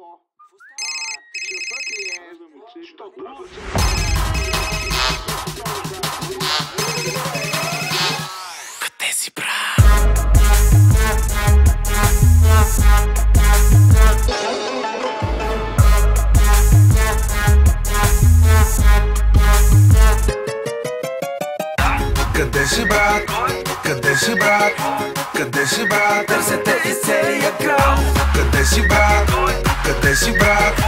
Ало? Шефът ли е? Що Къде си, брат? Къде си, брат? Къде си, брат? Къде си, брат? Търсете из целия град. Къде си, брат? Къде си, брат?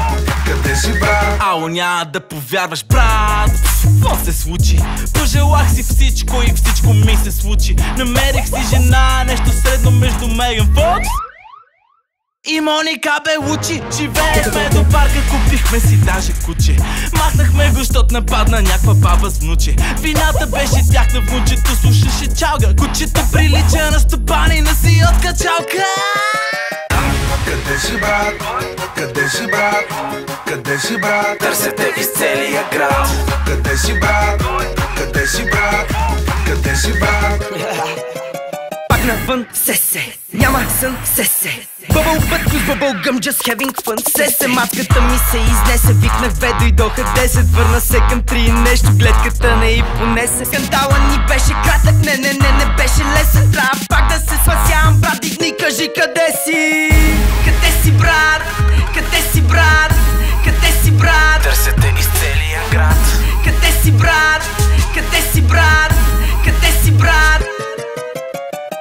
Къде си, брат? Ало, няма да повярваш, брат. Какво се случи? Пожелах си всичко и всичко ми се случи. Намерих си жена, нещо средно между Меган Фокс и Моника Белучи. Живеехме до парка, купихме си даже куче. Махнахме го, щот нападна някаква баба с внуче. Вината беше тяхна, внучето слушаше чалга. Кучето прилича на стопанина си от качалка. Къде си, брат? Къде си, брат? Къде си, брат? Търсете из целия град. Къде си, брат? Къде си, брат? Къде си, брат? Пак навън, се, няма сън, се. Bubble butt with bubble gum, just having fun, се. Матката ми се изнесе, викнах бе, дойдоха 10. Върна се към 3 нещо, гледката не и понесе. Скандала ни беше кратък, не беше лесен. Трябва пак да се спасявам, брат, дигни, кажи къде си. Къде си, брат? Къде си, брат? Къде си, брат? Търсете из целия град. Къде си, брат? Къде си, брат? Къде си, брат?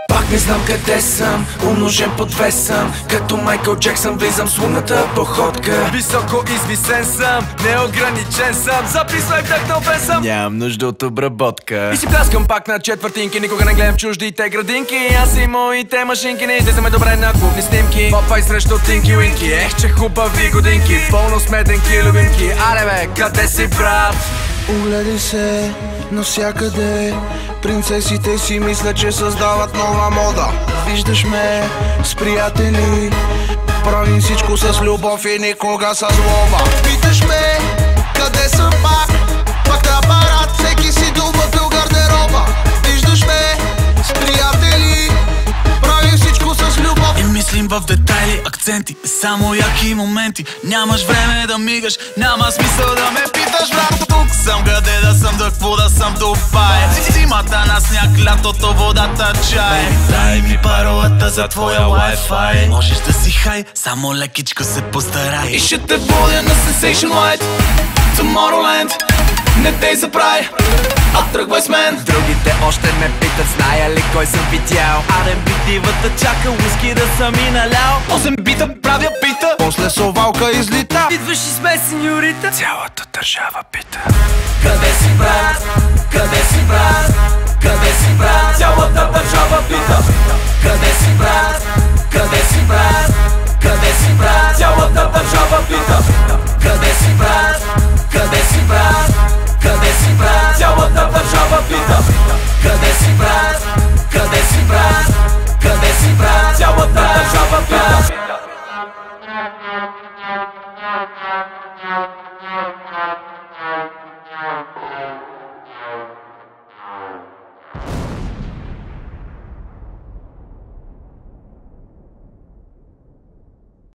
Пак не знам къде съм, умножен по 2 съм. Като Майкъл Джексън влизам с лунната походка. Високо извисен съм, неограничен съм. Записвай вдъхновен съм, Нямам нужда от обработка. и си пляскам пак на четвъртинки. Никога не гледам чуждите градинки. Аз и моите машинки не излизаме добре на клубни снимки. Попай срещу Тинки Уинки, ех че хубави годинки. Пълно смеденки, любимки. Аре бе, къде си, брат? Огледай се навсякъде. Принцесите си мислят, че създават нова мода. Виждаш ме с приятели, правим всичко с любов и никога с злоба. Питаш ме къде съм пак на апарат, всеки си дубъл гардероба. Виждаш ме с приятели, правим всичко с любов. И мислим в детайли, акценти, само яки моменти. Нямаш време да мигаш, няма смисъл да ме питаш, брат. Тук съм, къде да съм, да какво да съм, Дубай. Зимата на сняг, лятото водата чай. Дай ми паролата за твоя Wi-Fi. Можеш да си хай, само лекичко се постарай. И ще те водя на Sensation Light, Tomorrowland. Не дей забравяй, а тръгвай с мен. Другите още ме питат, зная ли кой съм видял. R&B дивата чака, уиски да съм и налял. 8 бита правя бита, После совалка излита. Идваш и сме, сеньорита. цялата държава пита. Къде си, брат? Къде си, брат? Къде си, брат? Цялата държава пита. Къде си, брат? Къде си, брат? Къде си, брат? Цялата държава пита. Къде си, брат? Къде си, брат? Къде си, брат? Цялата държава пита. Къде си, брат? Къде си, брат? Къде си, брат? Цялата държава пита.